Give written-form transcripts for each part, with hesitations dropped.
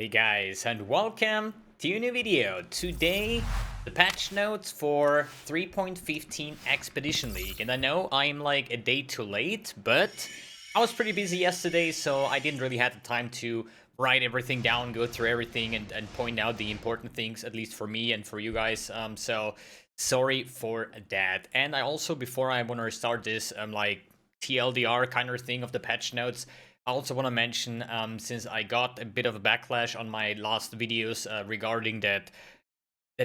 Hey guys, and welcome to a new video. Today, the patch notes for 3.15 Expedition League. And I know I'm like a day too late, but I was pretty busy yesterday, so I didn't really have the time to write everything down, go through everything, and point out the important things, at least for me and for you guys. So sorry for that. And I also, before I want to start this, like TLDR kind of thing of the patch notes, I also want to mention, since I got a bit of a backlash on my last videos regarding that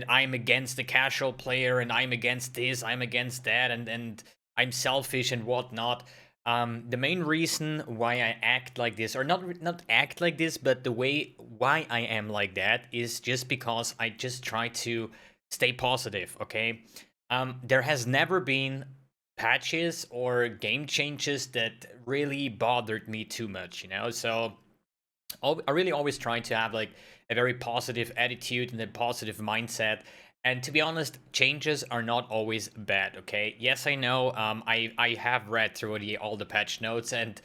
I'm against the casual player and I'm against this, I'm against that, and I'm selfish and whatnot. The main reason why I act like this, or not act like this, but the way why I am like that is just because I just try to stay positive. Okay, there has never been patches or game changes that really bothered me too much, so I really always try to have like a very positive attitude and a positive mindset. And to be honest, changes are not always bad. Okay, yes, I know. I have read through all the patch notes, and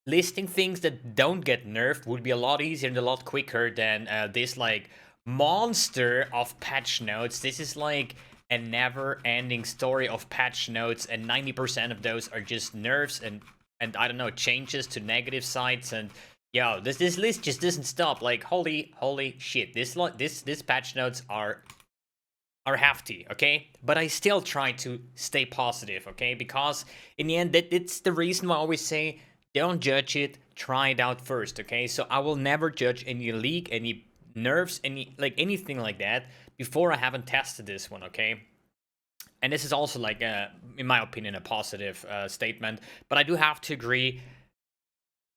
listing things that don't get nerfed would be a lot easier and a lot quicker than this like monster of patch notes. This is like a never-ending story of patch notes, and 90% of those are just nerfs and I don't know, changes to negative sides. And yo, this list just doesn't stop. Like holy shit, this patch notes are hefty, okay? But I still try to stay positive, okay? Because in the end, it's the reason why I always say, don't judge it, try it out first, okay? So I will never judge any league, any nerfs, anything like that before I haven't tested this one, okay? And this is also like, in my opinion, a positive statement. But I do have to agree,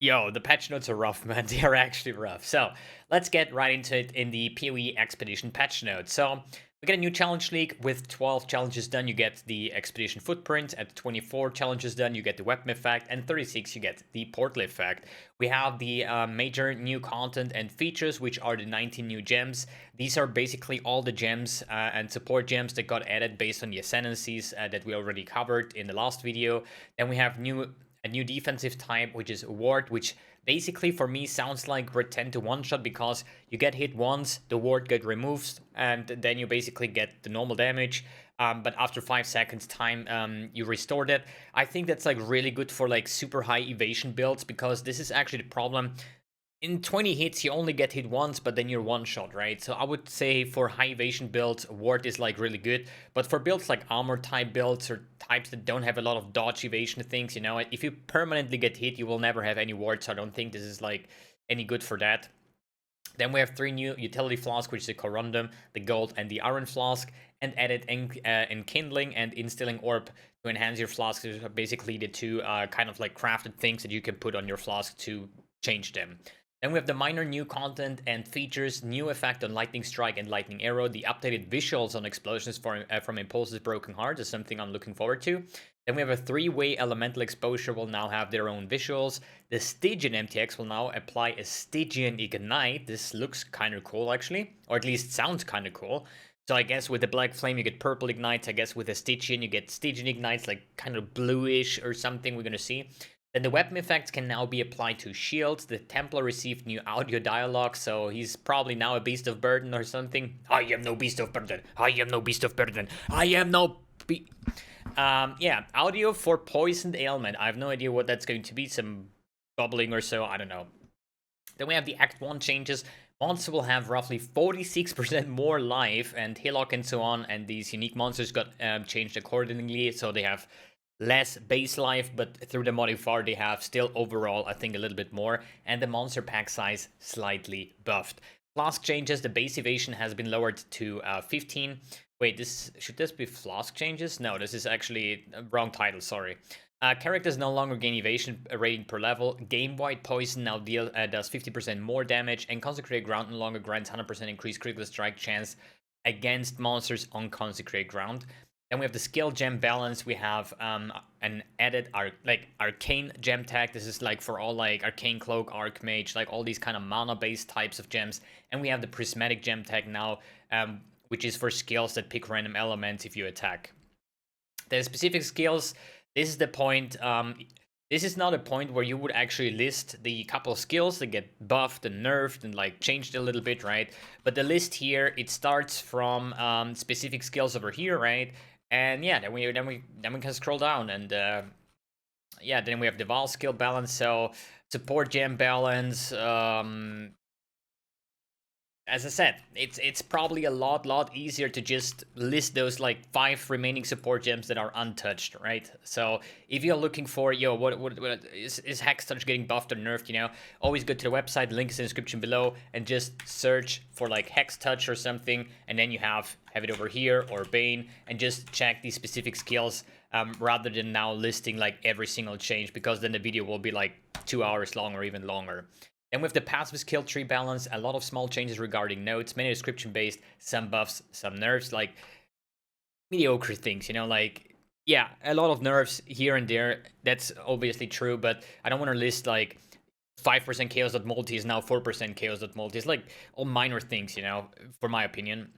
yo, the patch notes are rough, man. They are actually rough. So let's get right into it in the PoE Expedition patch notes. So we get a new challenge league with 12 challenges done. You get the Expedition footprint. At 24 challenges done, you get the weapon effect. And 36, you get the portal effect. We have the major new content and features, which are the 19 new gems. These are basically all the gems and support gems that got added based on the ascendancies that we already covered in the last video. Then we have a new defensive type, which is ward, which basically for me sounds like Red 10 to one shot, because you get hit once, the ward get removed, and then you basically get the normal damage. But after 5 seconds time, you restore that. I think that's like really good for like super high evasion builds, because this is actually the problem. In 20 hits, you only get hit once, but then you're one shot, right? So I would say for high evasion builds, ward is like really good. But for builds like armor type builds or types that don't have a lot of dodge evasion things, if you permanently get hit, you will never have any ward. So I don't think this is like any good for that. Then we have 3 new utility flasks, which is the corundum, the gold, and the iron flask, and added enkindling and instilling orb to enhance your flasks. These are basically the two kind of like crafted things that you can put on your flask to change them. Then we have the minor new content and features, new effect on Lightning Strike and Lightning Arrow, the updated visuals on explosions from Impulse's Broken Heart is something I'm looking forward to. Then we have a 3-way elemental exposure will now have their own visuals. The Stygian MTX will now apply a Stygian Ignite. This looks kind of cool actually, or at least sounds kind of cool. So I guess with the Black Flame you get purple ignites, I guess with the Stygian you get Stygian ignites, like kind of bluish or something we're gonna see. Then the weapon effects can now be applied to shields. The Templar received new audio dialogue, so he's probably now a beast of burden or something. I am no beast of burden. I am no beast of burden. I am no yeah, audio for poisoned ailment. I have no idea what that's going to be. Some bubbling or so. I don't know. Then we have the Act 1 changes. Monsters will have roughly 46% more life and Hillock and so on. And these unique monsters got changed accordingly, so they have less base life, but through the modifier they have still overall I think a little bit more, and the monster pack size slightly buffed. Flask changes, the base evasion has been lowered to 15. Wait, should this be flask changes? No, this is actually a wrong title, sorry. Characters no longer gain evasion rating per level. Game-wide poison now does 50% more damage, and consecrated ground no longer grants 100% increased critical strike chance against monsters on consecrated ground. Then we have the skill gem balance. We have an added arcane gem tag. This is like for all like arcane cloak, archmage, like all these kind of mana based types of gems. And we have the prismatic gem tag now, which is for skills that pick random elements if you attack. The specific skills. This is the point. this is not a point where you would actually list the couple skills that get buffed and nerfed and like changed a little bit, right? But the list here, it starts from specific skills over here, right? And yeah, then we can scroll down and yeah, then we have the Val skill balance, so support gem balance. As I said, it's probably a lot easier to just list those like 5 remaining support gems that are untouched, right? So if you're looking for, yo, what is Hex Touch getting buffed or nerfed, you know, always go to the website, link is in the description below, and just search for like Hex Touch or something, and then you have it over here, or Bane, and just check these specific skills, rather than now listing like every single change, because then the video will be like 2 hours long or even longer. And with the passive skill tree balance, a lot of small changes regarding nodes, many description based, some buffs, some nerfs, like mediocre things, you know, like, yeah, a lot of nerfs here and there. That's obviously true, but I don't want to list like 5% chaos.multi is now 4% chaos.multi. It's like all minor things, you know, for my opinion.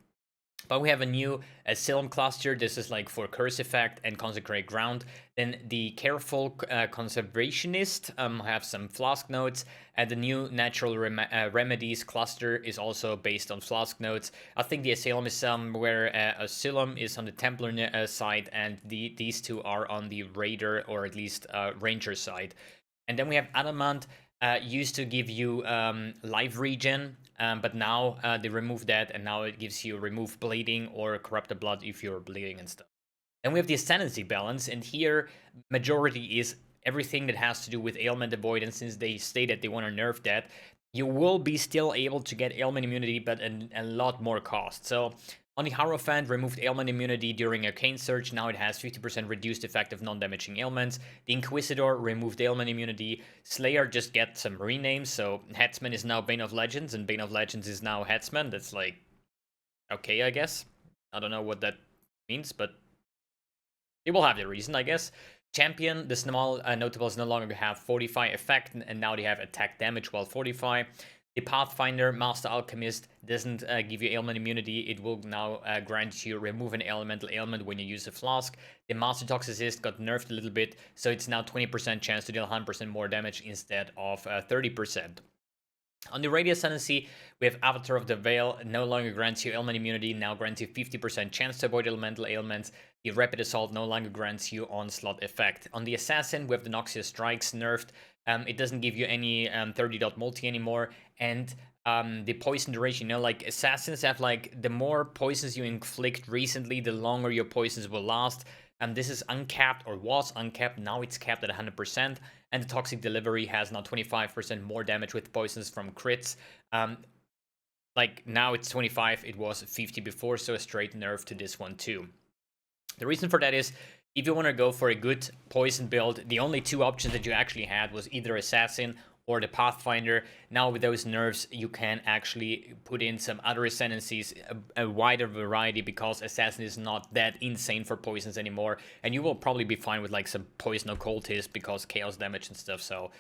But we have a new Asylum cluster. This is like for Curse Effect and Consecrate Ground. Then the Careful Conservationist have some Flask nodes. And the new Natural Remedies cluster is also based on Flask nodes. I think the Asylum is somewhere. Asylum is on the Templar side, and these two are on the Raider, or at least Ranger side. And then we have Adamant. Used to give you life regen, but now they removed that, and now it gives you remove bleeding or corrupted blood if you're bleeding and stuff. Then we have the ascendancy balance, and here majority is everything that has to do with ailment avoidance, since they stated they want to nerf that. You will be still able to get ailment immunity, but a lot more cost. So on the Hierophant, removed ailment immunity during Arcane Search. Now it has 50% reduced effect of non-damaging ailments. The Inquisitor removed ailment immunity. Slayer just gets some renames. So Headsman is now Bane of Legends, and Bane of Legends is now Headsman. That's like, okay, I guess. I don't know what that means, but it will have the reason, I guess. Champion, the small notables no longer have Fortify effect, and now they have attack damage while Fortify. The Pathfinder, Master Alchemist, doesn't give you ailment immunity. It will now grant you remove an elemental ailment when you use a flask. The Master Toxicist got nerfed a little bit, so it's now 20% chance to deal 100% more damage instead of 30%. On the Radiant Ascendancy, we have Avatar of the Veil, no longer grants you ailment immunity, now grants you 50% chance to avoid elemental ailments. The Rapid Assault no longer grants you Onslaught effect. On the Assassin, we have the Noxious Strikes nerfed. It doesn't give you any 30.multi anymore, and the poison duration, you know, like Assassins have like, the more poisons you inflict recently, the longer your poisons will last. This is uncapped, or was uncapped, now it's capped at 100%, and the Toxic Delivery has now 25% more damage with poisons from crits. Like now it's 25, it was 50 before, so a straight nerf to this one too. The reason for that is, if you want to go for a good poison build, the only 2 options that you actually had was either Assassin or the Pathfinder. Now with those nerfs, you can actually put in some other ascendancies, a wider variety, because Assassin is not that insane for poisons anymore, and you will probably be fine with like some Poison Occultist because chaos damage and stuff, so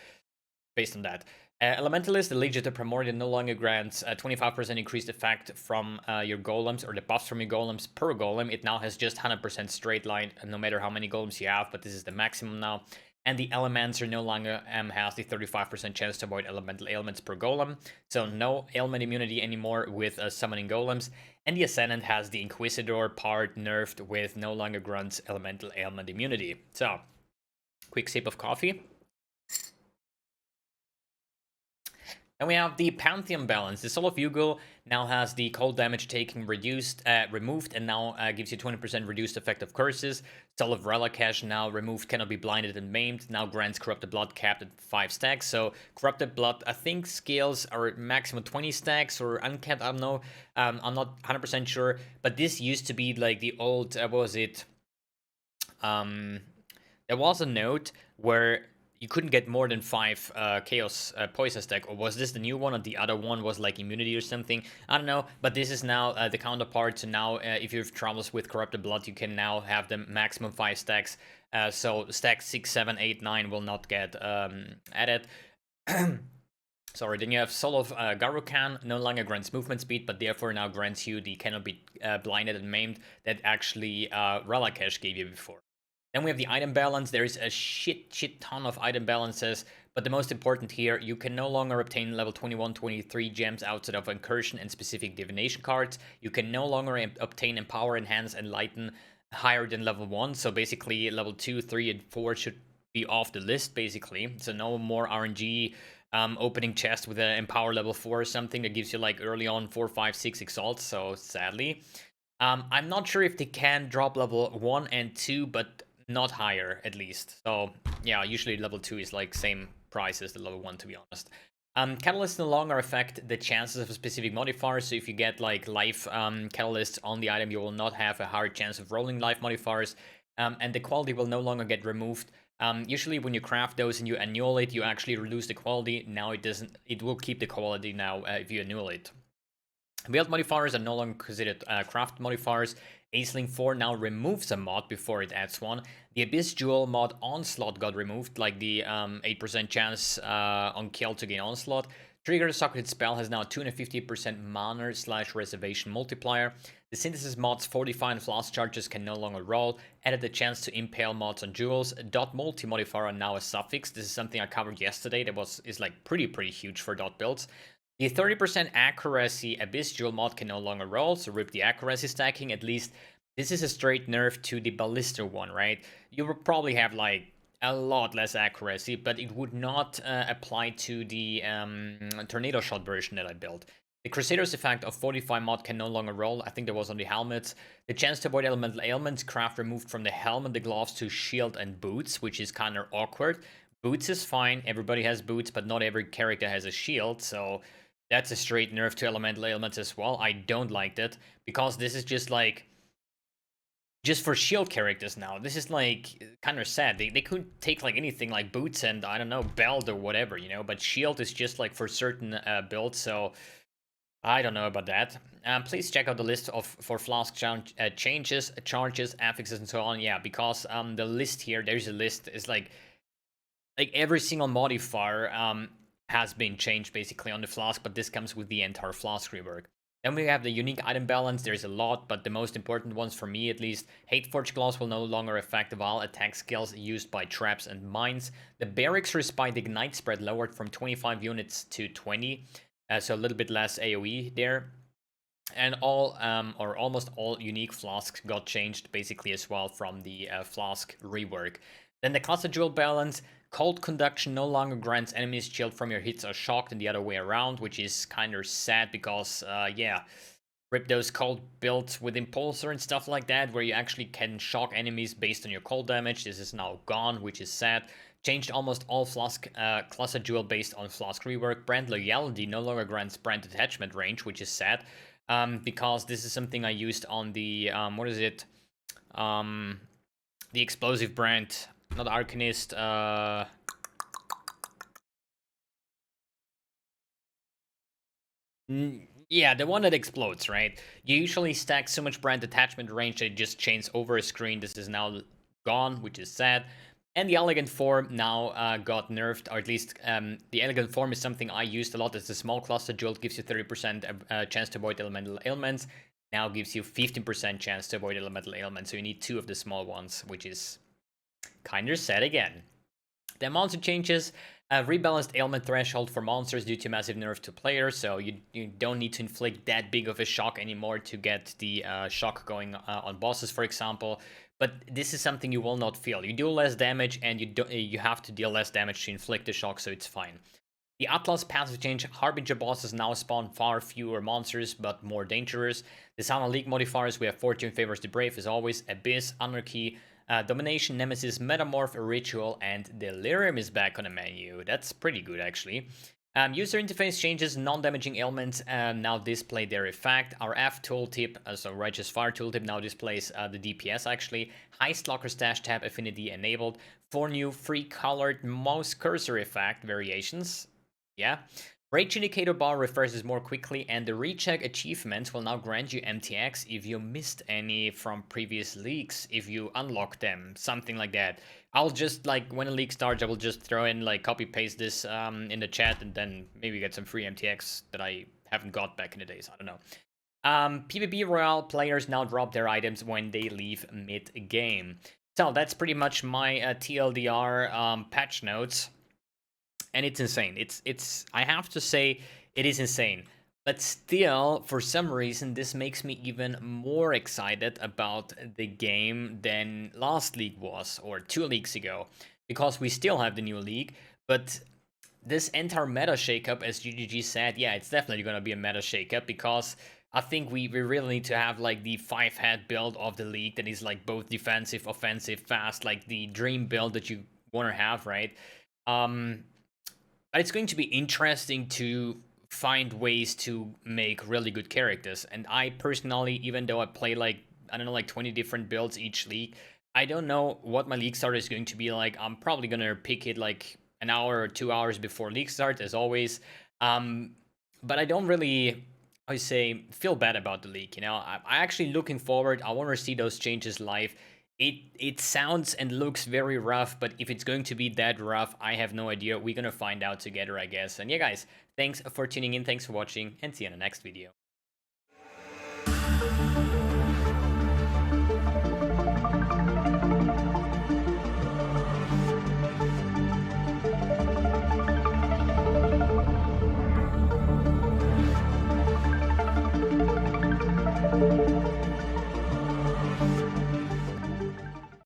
based on that. Elementalist, the Legion of Primordial no longer grants 25% increased effect from your golems, or the buffs from your golems per golem. It now has just 100% straight line, no matter how many golems you have, but this is the maximum now. And the Elemancer no longer has the 35% chance to avoid elemental ailments per golem, so no ailment immunity anymore with summoning golems. And the Ascendant has the Inquisitor part nerfed with no longer grants elemental ailment immunity. So, quick sip of coffee. And we have the Pantheon balance. The Soul of Ugol now has the cold damage taking removed, and now gives you 20% reduced effect of curses. Soul of Relakash now removed, cannot be blinded and maimed. Now grants Corrupted Blood capped at 5 stacks. So Corrupted Blood, I think scales are maximum 20 stacks or uncapped. I don't know. I'm not 100% sure. But this used to be like the old, what was it? There was a note where you couldn't get more than 5 chaos poison stack, or was this the new one, and the other one was like immunity or something? I don't know, but this is now the counterpart. So now if you have troubles with Corrupted Blood, you can now have them maximum 5 stacks. So stack 6, 7, 8, 9 will not get added. Sorry, then you have Soul of Garukan, no longer grants movement speed, but therefore now grants you the cannot be blinded and maimed that actually Relakash gave you before. Then we have the item balance. There is a shit ton of item balances, but the most important here, you can no longer obtain level 21, 23 gems outside of Incursion and specific divination cards. You can no longer obtain Empower, Enhance, Enlighten higher than level 1. So basically level 2, 3, and 4 should be off the list, basically. So no more RNG opening chest with an Empower level 4 or something that gives you like early on 4, 5, 6 exalts. So sadly. I'm not sure if they can drop level 1 and 2, but not higher at least. So yeah, usually level 2 is like same price as the level 1, to be honest. Catalysts no longer affect the chances of a specific modifier, so if you get like life catalysts on the item, you will not have a higher chance of rolling life modifiers, and the quality will no longer get removed. Usually when you craft those and you annihilate, you actually reduce the quality. Now it doesn't, it will keep the quality now if you annihilate. Build modifiers are no longer considered craft modifiers. Aisling 4 now removes a mod before it adds one. The Abyss Jewel mod Onslaught got removed, like the 8% chance on kill to gain Onslaught. Trigger Socketed Spell has now 250% mana/reservation multiplier. The Synthesis mods Fortify and Flask charges can no longer roll. Added the chance to impale mods on jewels. Dot multi modifier are now a suffix. This is something I covered yesterday that is like pretty huge for dot builds. The 30% accuracy Abyss Jewel mod can no longer roll, so rip the accuracy stacking. At least this is a straight nerf to the Ballista one, right? You would probably have like a lot less accuracy, but it would not apply to the Tornado Shot version that I built. The Crusader's effect of 45 mod can no longer roll. I think there was on the helmets. The chance to avoid elemental ailments, craft removed from the helmet, the gloves to shield and boots, which is kind of awkward. Boots is fine. Everybody has boots, but not every character has a shield, so that's a straight nerf to elemental ailments as well. I don't like that, because this is just like, just for shield characters now. This is like kind of sad. They could take like anything like boots and I don't know, belt or whatever, you know, but shield is just like for certain builds, so I don't know about that. Please check out the list for Flask changes, charges, affixes, and so on. Yeah, because the list here, there's a list, is like every single modifier has been changed basically on the Flask, but this comes with the entire Flask rework. Then we have the unique item balance. There's a lot, but the most important ones for me at least. Hateforge Gloves will no longer affect while attack skills used by traps and mines. The Barracks Respite Ignite spread lowered from 25 units to 20, so a little bit less AoE there. And all, or almost all unique flasks got changed basically as well from the Flask rework. Then the Cluster Jewel balance. Cold Conduction no longer grants enemies shield from your hits or shocked, and the other way around, which is kind of sad because, yeah, rip those cold builds with Impulsor and stuff like that, where you actually can shock enemies based on your cold damage. This is now gone, which is sad. Changed almost all Flask Cluster Jewel based on Flask rework. Brand Loyalty no longer grants brand attachment range, which is sad, because this is something I used on the, what is it? The explosive brand. Not Arcanist, yeah, the one that explodes, right? You usually stack so much brand attachment range that it just chains over a screen. This is now gone, which is sad. And the Elegant Form now got nerfed, or at least the Elegant Form is something I used a lot. It's a small cluster jolt, gives you 30% chance to avoid elemental ailments. Now gives you 15% chance to avoid elemental ailments, so you need 2 of the small ones, which is kind of sad again. The monster changes. Rebalanced ailment threshold for monsters due to massive nerf to players, so you don't need to inflict that big of a shock anymore to get the shock going on bosses, for example. But this is something you will not feel. You do less damage, and you have to deal less damage to inflict the shock, so it's fine. The Atlas passive change. Harbinger bosses now spawn far fewer monsters, but more dangerous. The Sauna League modifiers, we have Fortune favors the brave as always. Abyss, Anarchy, Domination, Nemesis, Metamorph, Ritual, and Delirium is back on the menu. That's pretty good, actually. User interface changes. Non-damaging ailments now display their effect. Our F tooltip, so Righteous Fire tooltip, now displays the DPS, actually. Heist Locker Stash tab affinity enabled. 4 new free colored mouse cursor effect variations. Yeah. Rage Indicator bar refreshes more quickly, and the recheck achievements will now grant you MTX if you missed any from previous leaks, if you unlock them, something like that. I'll just, like, when a leak starts, I will just throw in, like, copy-paste this in the chat, and then maybe get some free MTX that I haven't got back in the days, I don't know. PvP Royale players now drop their items when they leave mid-game. So that's pretty much my TLDR patch notes, and it's insane. It's I have to say it is insane. But still, for some reason, this makes me even more excited about the game than last league was, or 2 leagues ago, because we still have the new league. But this entire meta shakeup, as GGG said, yeah, it's definitely gonna be a meta shakeup, because I think we really need to have like the 5-head build of the league that is like both defensive, offensive, fast, like the dream build that you want to have, right? But it's going to be interesting to find ways to make really good characters. And I personally, even though I play like, I don't know, like 20 different builds each league, I don't know what my league start is going to be like. I'm probably gonna pick it like an hour or 2 hours before league start, as always. Um, but I don't really, I say, feel bad about the league. You know, I'm actually looking forward. I want to see those changes live. It sounds and looks very rough, but if it's going to be that rough, I have no idea. We're gonna find out together, I guess. And yeah, guys, thanks for tuning in, thanks for watching, and see you in the next video.